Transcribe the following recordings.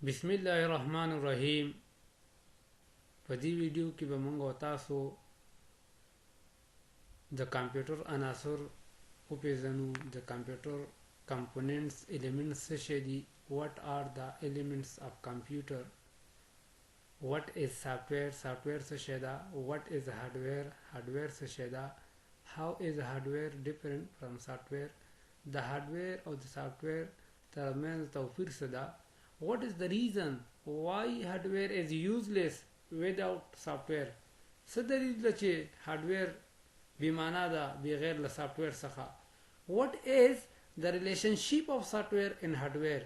बिस्मिल्लाहिर्रहमानिर्रहीम। په دې ویډیو کې به موږ تاسو د کمپیوټر عناصر وپیژنو. د کمپیوټر components elements څه شي دي. what are the elements of computer. what is software څه شي ده. what is hardware څه شي ده. how is hardware different from software. د hardware او د software ترمنځ توپیر څه ده. what is the reason why hardware is useless without software. څه دلیل ده چې hardware بیمانه ده بغیر له software څخه. what is the relationship of software and hardware.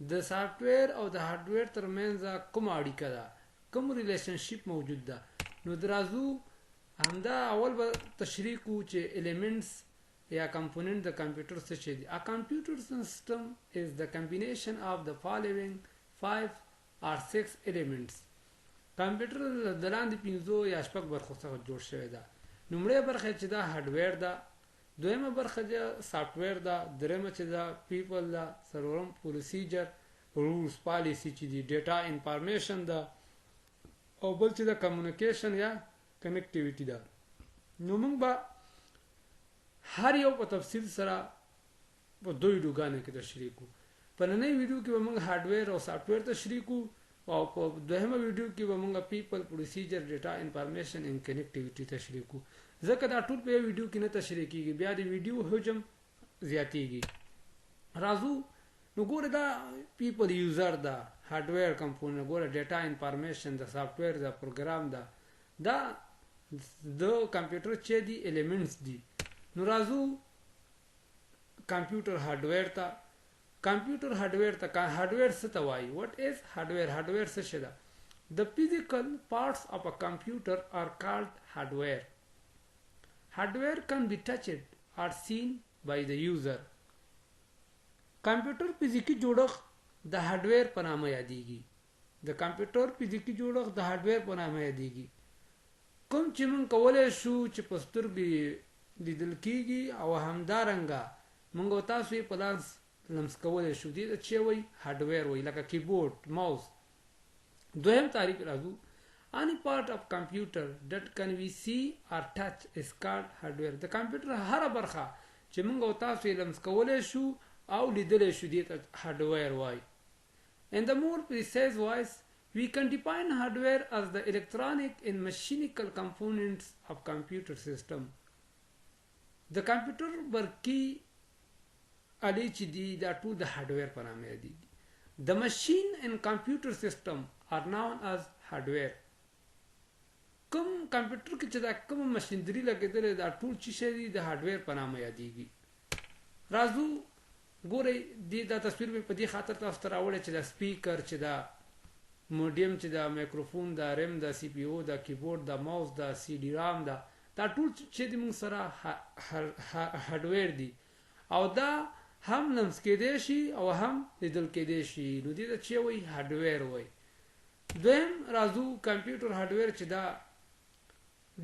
د software او د hardware ترمنځ کومه اړیکه ده، کوم relationship موجود ده. نو درازو همدا اول به تشریح کو چې elements یا component د کمپیوټر څه شي دي. A computer system is the combination of the following 5 or 6 elements. کمپیوټر د لاندې 5 یا 6 برخو څخه جوړ شوی ده. لومړی برخه چې دا هارډویر ده، دویمه برخه چې سافټویر ده، دریمه چې دا پیپل ده، څلورم پروسیجر رولز پالیسی چې دی، ډیټا انفارمیشن ده، او بل چې دا کمیونیکیشن یا کنیکټیویټي ده. نو موږ به هر یو په تفصیل سره په دوه ویډیوګانو کې تشریح کوو. په نننۍ ویډیو کې به موږ هارډویر او سافټویر تشریح کوو، او په دویمه ویډیو کې به موږ پیپل پروسیجر ډیټا انفارمیشن ان کنیکټیویټي تشریح کوو. ځکه دا ټول په یو ویډیو کې نه تشریح کیږي، بیا د ویډیو حجم زیاتیږي. راځو نو ګوره دا پیپل یوزر ده، هارډویر کمپوننټ، ګوره ډیټا انفارمیشن د سافټویر د پروګرام ده، دا د کمپیوټر چې دي ایلیمنټس دي. نو راځو کمپیوټر هارډویر ته. کمپیوټر هارډویر ته هارډویر څه ته وایي. what is hardware. هارډویر څه شي ده. the physical parts of a computer are called hardware. hardware can be touched or seen by the user. کمپیوټر فزیکی جوړښت د هارډویر په نامه یادېږي. د کمپیوټر فزیکی جوړښت د هارډویر په نامه یادېږي. کوم چې موږ کولای شو چې په سترګې لیدل کیږي او همدارنګه موږ تاسو یې په لاس لمس کولای شو، دې ته چې وایي هارډویر وایي، لکه کیبورډ، ماوس. دویم تعریف راځو. any part of computer that can we see or touch is called hardware. د کمپیوټر هره برخه چې موږ تاسو یې لمس کولای شو او لیدلی شو، دې ته هارډویر وایي. in the more precise voice we can define hardware as the electronic and mechanical components of computer system. د کمپیوټر برقي آلې چې دي دا ټول د هارډویر په نامه یادېږي. the machine and computer system are known as hardware. کوم کمپیوټر کې چې دا کوم مشینري لګېدلې دا ټول چې شي دي د هارډویر په نامه یادېږي. راځو ګورئ دا تصویر په دې خاطر تاسو ته راوړی چې دا سپیکر چې دا موډیم چې دا مایکروفون دا ریم دا سی پی او دا کیبورډ دا ماوس دا سی ډي رام دا ټول چې د موږ سره هارډویر دي، او دا هم لمس کېدی شي او هم لیدل کېدی شي. نو دې ته چې وایي هارډویر وایي. دویم راځو کمپیوټر هارډویر چې دا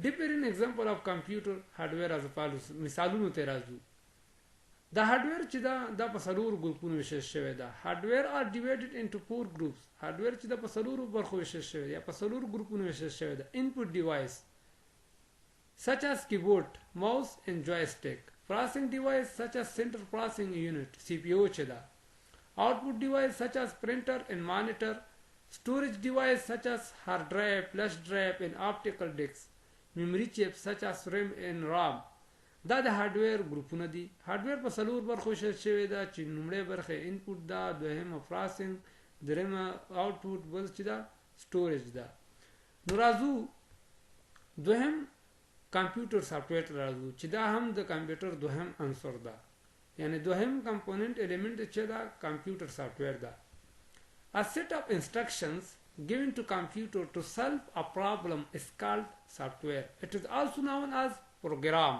different example of computer hardware as follows. مثالونو ته راځو. د هارډویر چې دا په څلورو ګروپونو ویشل شوی ده. هارډویر are divided into 4 groups. هارډویر چې دا په څلورو برخو ویشل شوی ده یا په څلورو ګروپونو ویشل شوی ده. input device such as keyboard, mouse and joystick. processing device such as central processing unit CPU چې ده. output device such as printer and monitor. storage device such as hard drive, flash drive and optical discs. memory chips such as RAM and ROM. دا د هارډویر ګروپونه دي. هارډویر په څلور برخو ویشل شوی ده چې لومړی برخه انپوټ ده، دویمه پروسسینګ، دریمه آوټپوټ، بل چې ده سټوریج ده. نو راځو دویم کمپیوټر سافټویر ته راځو چې دا هم د کمپیوټر دوهم عنصر ده، یعنی دوهم کمپوننت ایلیمنٹ چې دا کمپیوټر سافټویر ده. A set of instructions given to computer to solve a problem is called software. It is also known as program.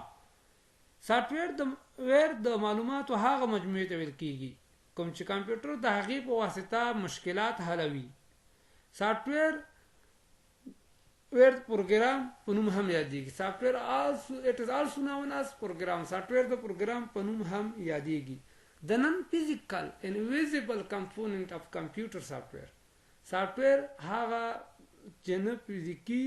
سافټویر د معلوماتو هغه مجموعې ته ویل کیږي کوم چې کمپیوټر د هغې په واسطه مشکلات حلوي. سافټویر پروګرام په نوم هم یادېږي. سافټویر it is also known as program. سافټویر د پروګرام په نوم هم یادېږي. The non-physical and visible component of computer software. سافټویر هغه چې نه فزیکي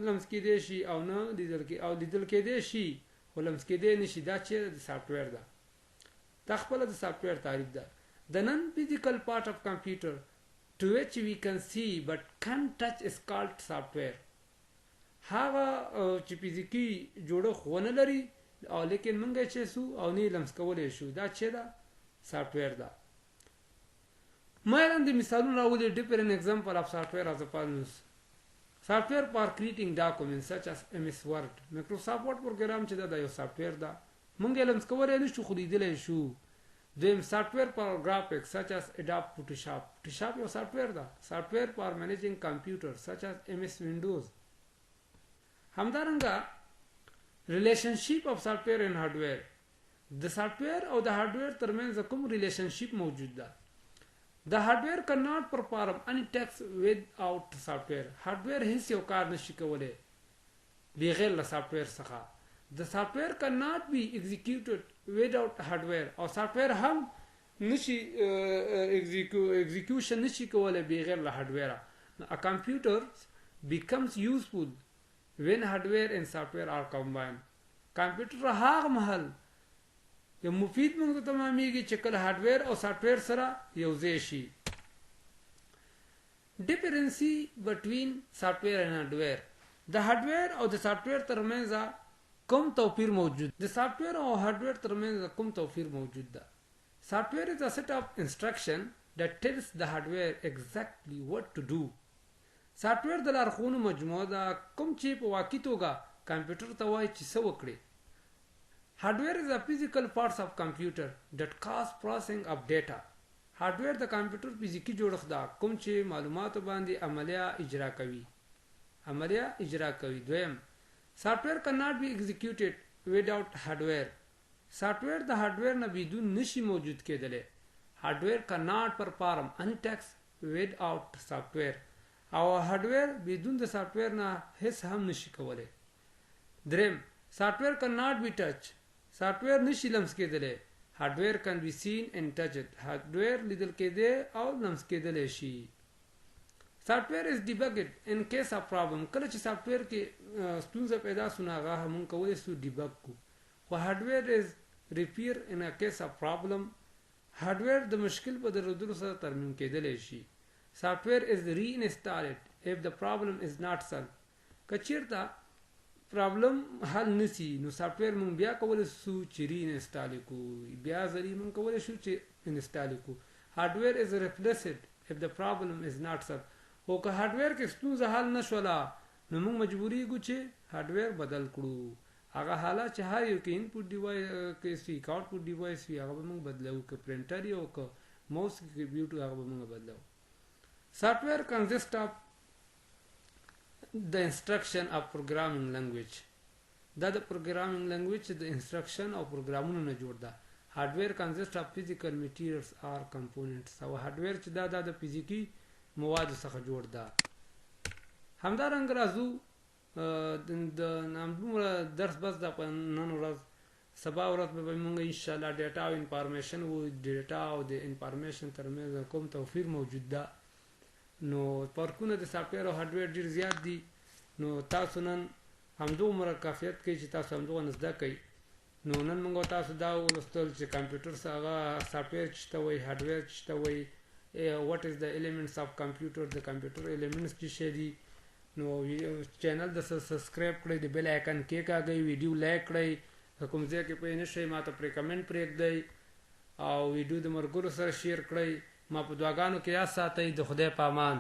لمس کېدی شي او نه لیدل کېدی شي خو لمس کېدی نشي دا چې د سافټویر ده. دا خپله د سافټویر تعریف ده. The non-physical part of computer to which we can see but can't touch is called software. هغه چې فزیکي جوړښت ونه لري او لیکن موږ یې چې سو او نه لمس کولی شو دا چې ده سافټویر ده. Myron the مثالونه راولي different example of software as follows. Software for creating documents such as MS Word. Microsoft Word program چې دا یو سافټویر ده موږ یې لمس کولی نه شو خو لیدلی شو. دویم سافټویر for graphics such as Adobe Photoshop. Photoshop یو سافټویر ده. Software for managing computers such as MS Windows. همدارنګه relationship of software and hardware. د سافټویر او د هارډویر ترمنځ کوم ریلیشنشپ موجود ده. The hardware cannot perform any tasks without software. Hardware هیڅ یو کار نشي کولی بغیر له سافټویر څخه. The software cannot be executed without hardware. او سافټویر هم نشي execution نشي کولی بغیر له هارډویر. A computer becomes useful when hardware and software are combined. کمپیوټر هغه مهال یو مفید موږ ته تمامیږي چې کله هارډویر او سافټویر سره یوځای شي. Differency between software and hardware. د هارډویر او د سافټویر ترمنځ کوم توپیر موجود؟ د سافټویر او هارډویر ترمنځ کوم توپیر موجود ده؟ Software is a set of instruction that tells the hardware exactly what to do. سافټویر د لارښوونو مجموعه ده کوم چې په واقعي توګه کمپیوټر ته وایي چې څه وکړي. Hardware is the physical parts of computer that cause processing of data. Hardware د کمپیوټر فزیکی جوړښت ده کوم چې معلوماتو باندې عملیه اجرا کوي. دویم Software cannot be executed without hardware. Software د هارډویر نه بدون نشي موجود کېدلی. Hardware cannot perform any tasks without software. او هارډویر بدون د سافټویر نه هیڅ هم نشي کولی. دریم Software cannot be touched. سافټویر نشي لمس کېدلی. Hardware can be seen and touched. هارډویر لیدل کېدی او لمس کېدلی شي. Software is debugged in case of problem. کله چې سافټویر کې ستونزه پیدا شو نو هغه موږ کولی شو ډیبګ کو. خو hardware is repair in a case of problem. هارډویر د مشکل په درلودلو سره ترمیم کېدلی شي. Software is reinstalled if the problem is not solved. کچیرته پرابلم حل نسی نو سافټویر مونږ بیا کولی شو چې ری انسټال کړو بیا ځلې مونږ کولی شو چې انسټال کړو. هارډویر از ریپلیسډ اف د پرابلم از ناٹ سالو. خو که هارډویر کې ستونزه حل نشوله نو مونږ مجبوری یو چې هارډویر بدل کړو. هغه حالات چې هر یو کې انپوټ ډیوایس کې که آوټپوټ ډیوایس وي هغه به مونږ بدلو. که پرنټر یو که ماوس کې کیبورډ هغه به مونږ بدلو. سافټویر کنسسټ اف the instruction of programming language. دا د programming language د instruction او پروګرامونو نه جوړ ده. hardware consists of physical materials or components. او hardware چې دا د فزیکی موادو څخه جوړ ده. همدارنګه راځو د نامدومره درس بس د نن ورځ سبا ورځ به موږ ان شاء الله ډیټا او انفارمیشن او ډیټا او د انفارمیشن ترمنځ کوم توپیر موجود ده. نو فرقونه د سافټویر او هارډویر ډیر زیات دي. نو تاسو نن همدومره کافیت کوي چې تاسو همدغه زده کوئ. نو نن موږ تاسو دا ولوستل چې کمپیوټر هغه سافټویر چې ته وایي هارډویر چې ته وایي what is the elements of computer. د کمپیوټر elements چې شي دي. نو چینل د سبسکرایب کړئ د بیل آیکن کېکاږئ ویډیو لایک کړئ کوم ځای کې پوه نه شئ ماته پرې کمنټ پرېږدئ او ویډیو د ملګرو سره شیر کړئ. ما په دعاګانو کې یاد ساتئ. د خدای په امان.